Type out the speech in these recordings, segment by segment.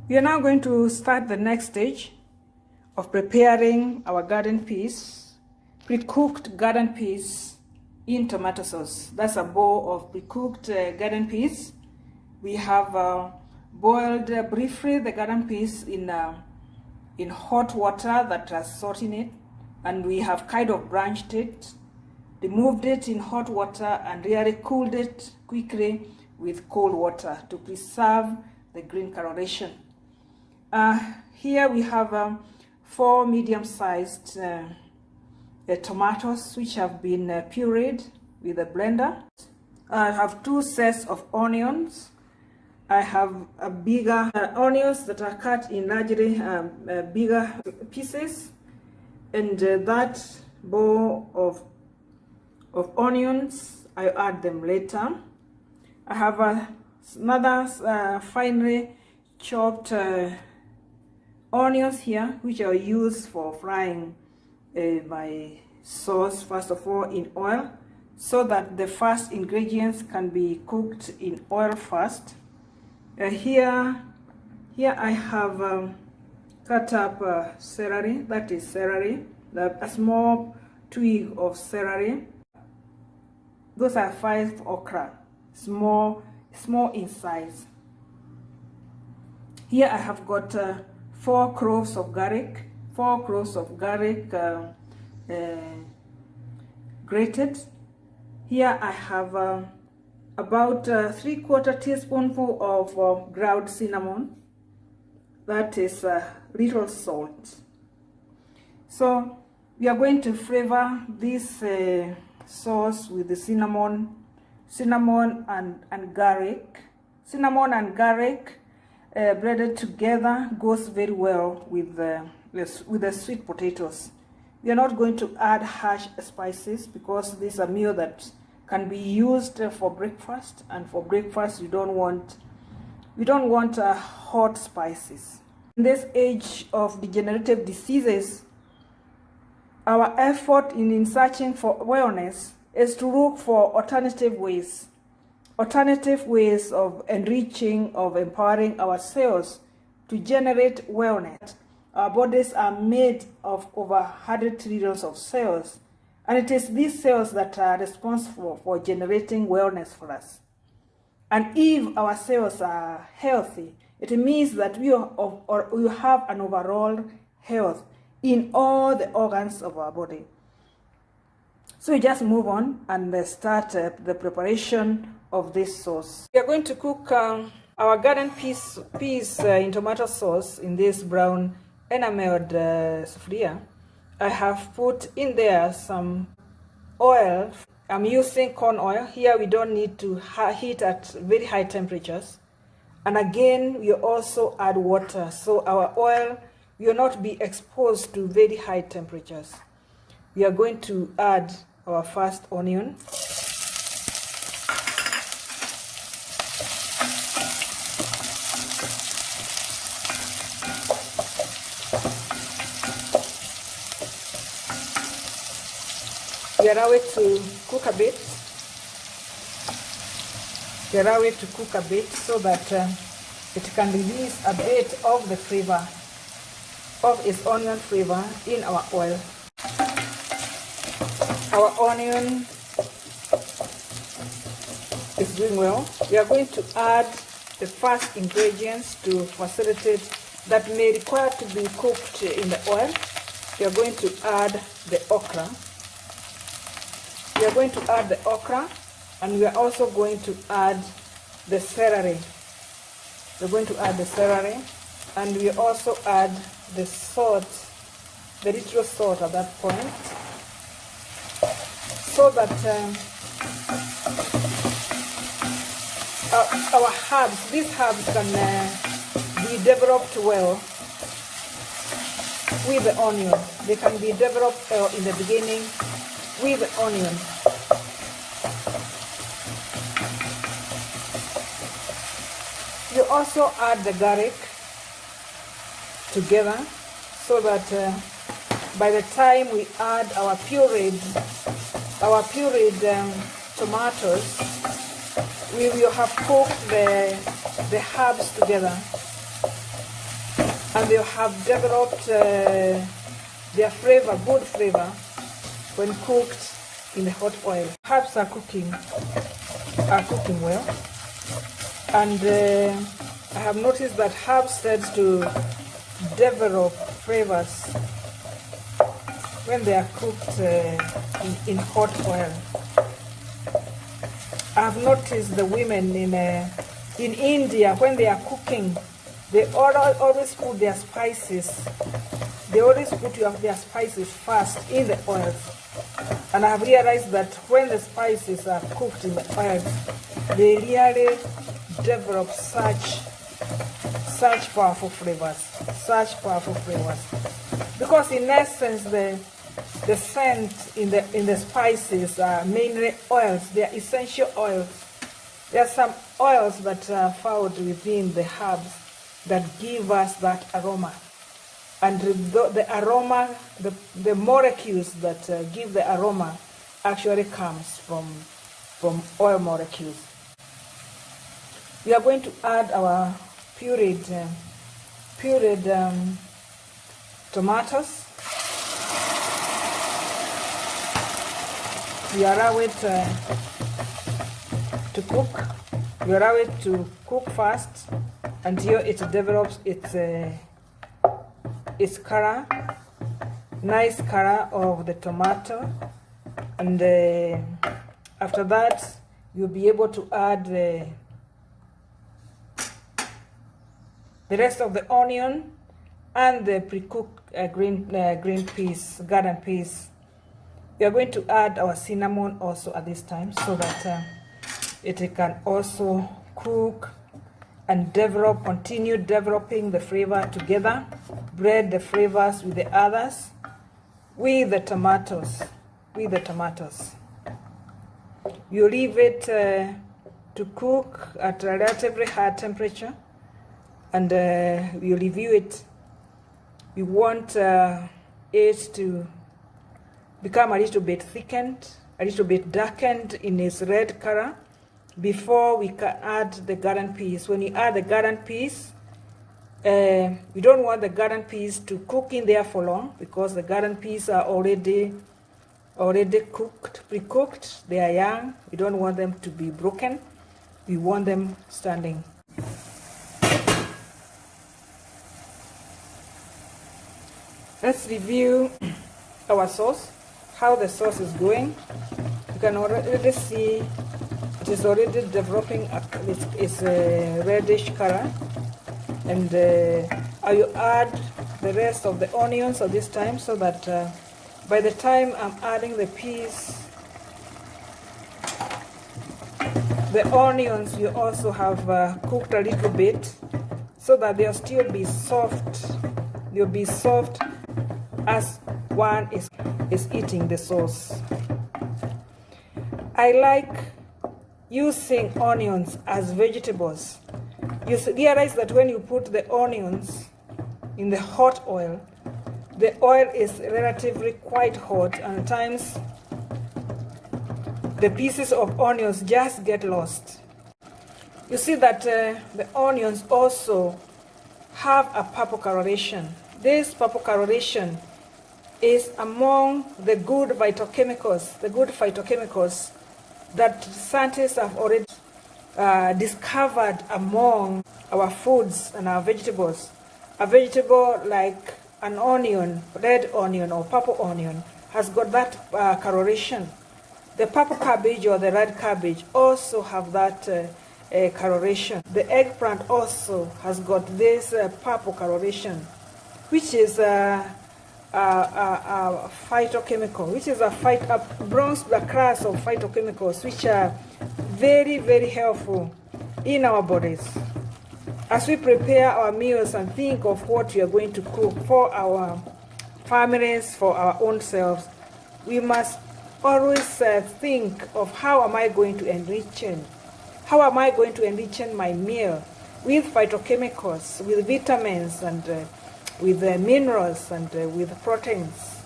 We are now going to start the next stage of preparing our garden peas, pre-cooked garden peas in tomato sauce. That's a bowl of pre-cooked garden peas. We have boiled briefly the garden peas in hot water that has salt in it, and we have kind of branched it, removed it in hot water, and really cooled it quickly with cold water to preserve the green coloration. Here we have 4 medium-sized tomatoes which have been pureed with a blender. I have 2 sets of onions. I have bigger onions that are cut in largely bigger pieces, and that bowl of onions, I add them later. I have another finely chopped onions here, which are used for frying my sauce, first of all, in oil, so that the first ingredients can be cooked in oil first. Here I have cut up celery. That is celery, a small twig of celery. Those are 5 okra, small in size. Here I have got 4 cloves of garlic, grated. Here I have about 3/4 teaspoonful of ground cinnamon. That is little salt. So we are going to flavor this sauce with the cinnamon and garlic. Cinnamon and garlic blended together goes very well with the sweet potatoes. We are not going to add harsh spices because this is a meal that can be used for breakfast, and for breakfast we don't want hot spices. In this age of degenerative diseases, our effort in searching for wellness is to look for alternative ways of enriching, of empowering our cells to generate wellness. Our bodies are made of over 100 trillions of cells, and it is these cells that are responsible for generating wellness for us. And if our cells are healthy, it means that we have an overall health in all the organs of our body. So we just move on and start the preparation of this sauce. We are going to cook our garden peas in tomato sauce in this brown enameled sufuria. I have put in there some oil. I'm using corn oil. Here we don't need to heat at very high temperatures. And again, we also add water, so our oil will not be exposed to very high temperatures. We are going to add our first onion. We allow it to cook a bit. So that it can release a bit of the flavor of its onion flavor in our oil. Our onion is doing well. We are going to add the first ingredients to facilitate that may require to be cooked in the oil. We are going to add the okra. And we are also going to add the celery. And we also add the salt, the little salt at that point, so that these herbs can be developed well with the onion. They can be developed in the beginning with the onion. You also add the garlic together, so that by the time we add our pureed tomatoes, we will have cooked the herbs together. and they have developed their flavor, good flavor, when cooked in the hot oil. Herbs are cooking well, and I have noticed that herbs tend to develop flavors when they are cooked in hot oil. I have noticed the women in India, when they are cooking, they always put their spices. They always put their spices first in the oils. And I have realized that when the spices are cooked in the oils, they really develop such powerful flavors, because in essence the scent in the spices are mainly oils. They are essential oils. There are some oils that are found within the herbs that give us that aroma, and the aroma, the molecules that give the aroma actually comes from oil molecules. We are going to add our pureed tomatoes. We allow it to cook. We allow it to cook fast until it develops its color, nice color of the tomato, and after that you'll be able to add the rest of the onion and the pre-cooked green peas, garden peas. We are going to add our cinnamon also at this time, so that it can also cook and continue developing the flavor together, blend the flavors with the others, with the tomatoes. You leave it to cook at a relatively high temperature, and you review it. You want it to become a little bit thickened, a little bit darkened in its red color before we can add the garden peas. When you add the garden peas, you don't want the garden peas to cook in there for long, because the garden peas are already cooked, pre-cooked. They are young. We don't want them to be broken. We want them standing. Let's review our sauce, how the sauce is going. You can already see it is already developing its reddish color. And I will add the rest of the onions at this time, so that by the time I'm adding the peas, the onions you also have cooked a little bit, so that they'll still be soft. They'll be soft as one is eating the sauce. I like using onions as vegetables. You realize that when you put the onions in the hot oil, the oil is relatively quite hot, and at times the pieces of onions just get lost. You see that the onions also have a purple coloration. This purple coloration is among the good phytochemicals that scientists have already discovered among our foods and our vegetables. A vegetable like an onion, red onion or purple onion, has got that coloration. The purple cabbage or the red cabbage also have that coloration. The eggplant also has got this purple coloration, which is a phytochemical, which is belongs to the class of phytochemicals, which are very, very helpful in our bodies. As we prepare our meals and think of what we are going to cook for our families, for our own selves, we must always think of how am I going to enrich my meal with phytochemicals, with vitamins, and with minerals, and with proteins.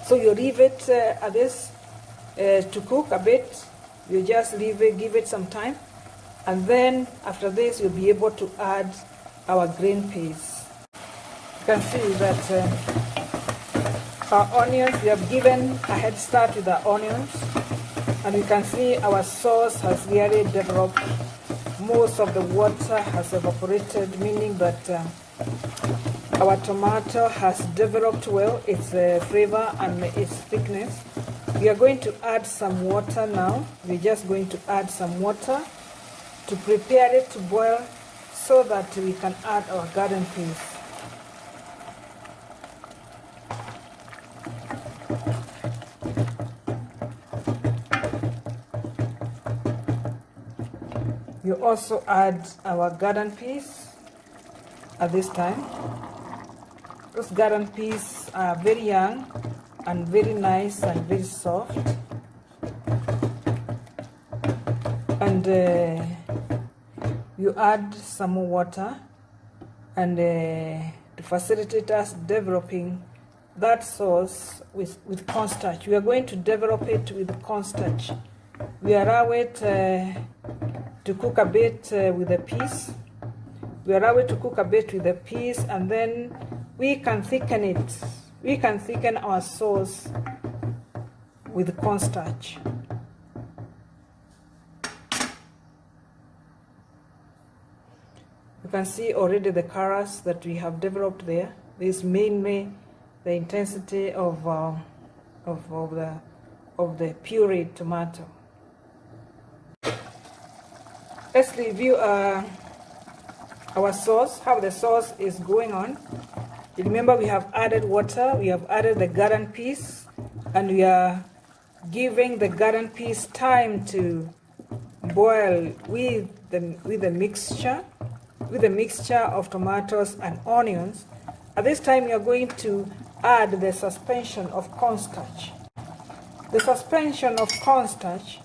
So you leave it at this to cook a bit. You just give it some time, and then after this you'll be able to add our green peas. You can see that our onions, we have given a head start with the onions, and you can see our sauce has really developed. Most of the water has evaporated, meaning that our tomato has developed well its flavor and its thickness. We are going to add some water now. We're just going to add some water to prepare it to boil so that we can add our garden peas. You also add our garden peas at this time. Those garden peas are very young and very nice and very soft. And you add some more water, and to facilitate us developing that sauce with cornstarch. We are going to develop it with cornstarch. We allow it to cook a bit with the peas. We allow it to cook a bit with the peas, and then we can thicken it. We can thicken our sauce with cornstarch. You can see already the colors that we have developed there. This is mainly the intensity of the pureed tomato. Let's review our sauce, how the sauce is going on. You remember we have added water, we have added the garden peas, and we are giving the garden peas time to boil with the mixture of tomatoes and onions. At this time, we are going to add the suspension of cornstarch. The suspension of cornstarch,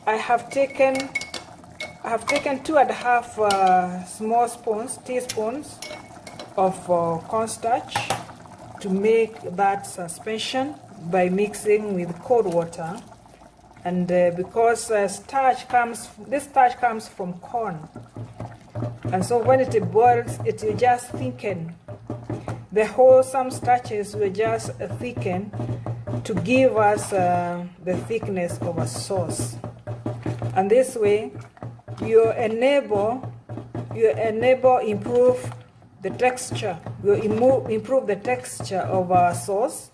I have taken 2.5 small teaspoons of cornstarch to make that suspension by mixing with cold water. And because this starch comes from corn, and so when it boils, it will just thicken. The wholesome starches will just thicken to give us the thickness of a sauce. And this way, you enable improve the texture. You improve the texture of our sauce,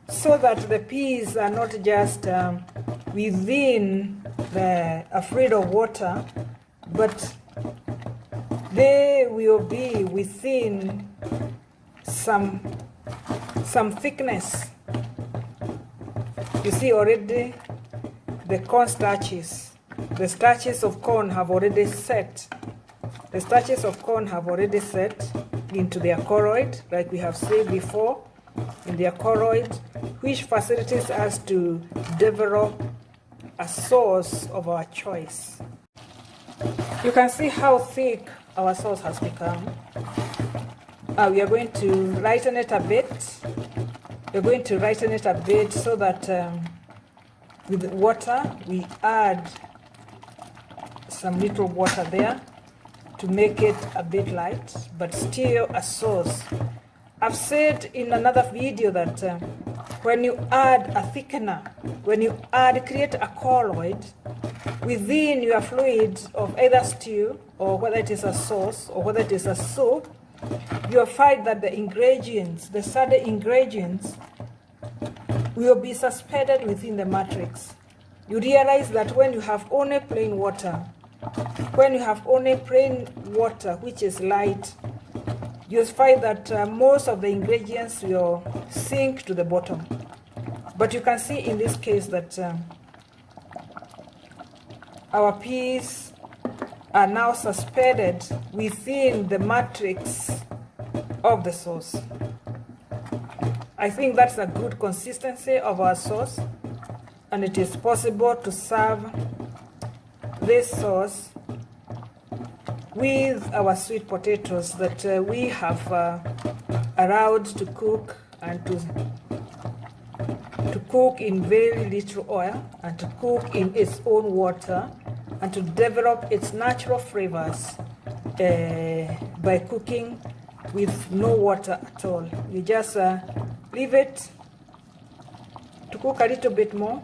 so that the peas are not just within a fluid of water, but they will be within some thickness. You see already the corn starches. The starches of corn have already set. The starches of corn have already set into their colloid, like we have said before, in their colloid, which facilitates us to develop a sauce of our choice. You can see how thick our sauce has become. We are going to lighten it a bit. We're going to lighten it a bit so that with water, we add some little water there to make it a bit light, but still a sauce. I've said in another video that when you add a thickener, create a colloid within your fluid of either stew, or whether it is a sauce, or whether it is a soup, you'll find that the ingredients, the certain ingredients, will be suspended within the matrix. You realize that when you have only plain water, which is light, you'll find that most of the ingredients will sink to the bottom. But you can see in this case that our peas are now suspended within the matrix of the sauce. I think that's a good consistency of our sauce, and it is possible to serve this sauce with our sweet potatoes that we have allowed to cook, and to cook in very little oil, and to cook in its own water, and to develop its natural flavors by cooking with no water at all. You just leave it to cook a little bit more.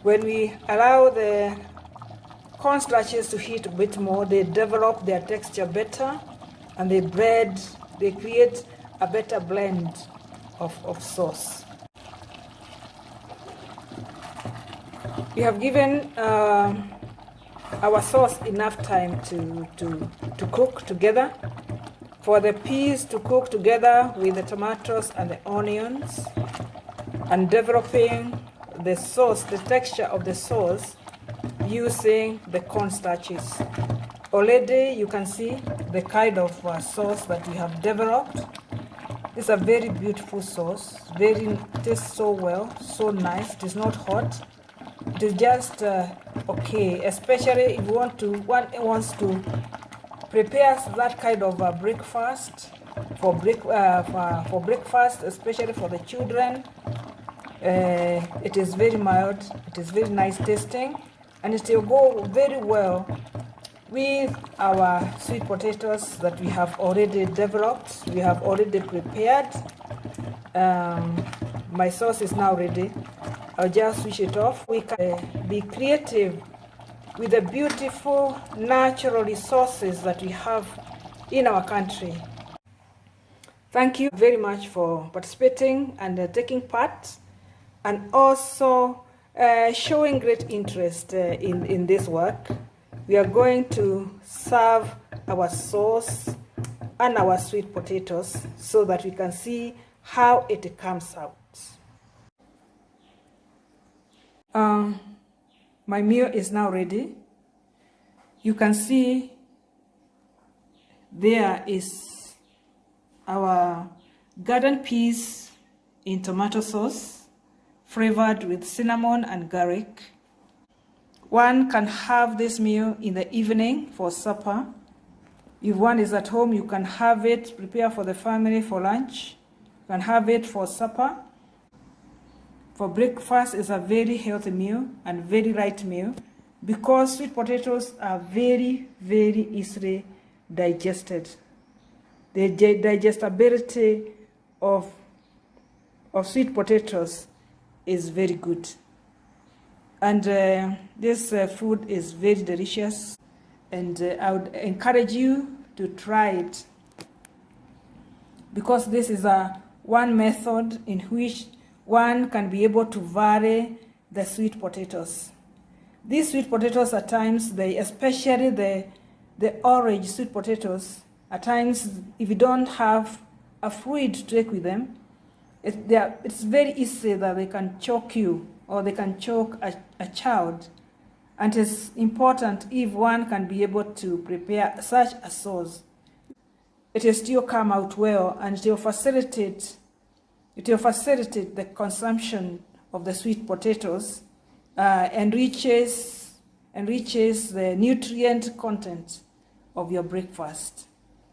When we allow the cornstarches to heat a bit more, they develop their texture better, and they create a better blend of sauce. We have given our sauce enough time to cook together. For the peas to cook together with the tomatoes and the onions, and developing the sauce, the texture of the sauce, using the cornstarches. Already you can see the kind of sauce that we have developed. It's a very beautiful sauce, tastes so well, so nice. It is not hot. It is just okay, especially if one wants to prepare that kind of breakfast for breakfast, especially for the children. It is very mild, it is very nice tasting, and it will go very well with our sweet potatoes that we have already developed, we have already prepared. My sauce is now ready. I'll just switch it off. We can be creative with the beautiful natural resources that we have in our country. Thank you very much for participating and taking part, and also showing great interest in this work. We are going to serve our sauce and our sweet potatoes so that we can see how it comes out. My meal is now ready. You can see there is our garden peas in tomato sauce, flavored with cinnamon and garlic. One can have this meal in the evening for supper. If one is at home, you can have it, prepare for the family for lunch. You can have it for supper. For breakfast, is a very healthy meal and very light meal, because sweet potatoes are very, very easily digested. The digestibility of sweet potatoes is very good. And this food is very delicious, and I would encourage you to try it, because this is one method in which one can be able to vary the sweet potatoes. These sweet potatoes at times, especially the orange sweet potatoes, at times if you don't have a fluid to take with them, it's very easy that they can choke you, or they can choke a child. And it's important if one can be able to prepare such a sauce. It will still come out well, and it will facilitate the consumption of the sweet potatoes, enriches the nutrient content of your breakfast.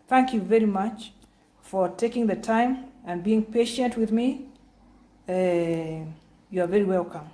Thank you very much for taking the time and being patient with me. You are very welcome.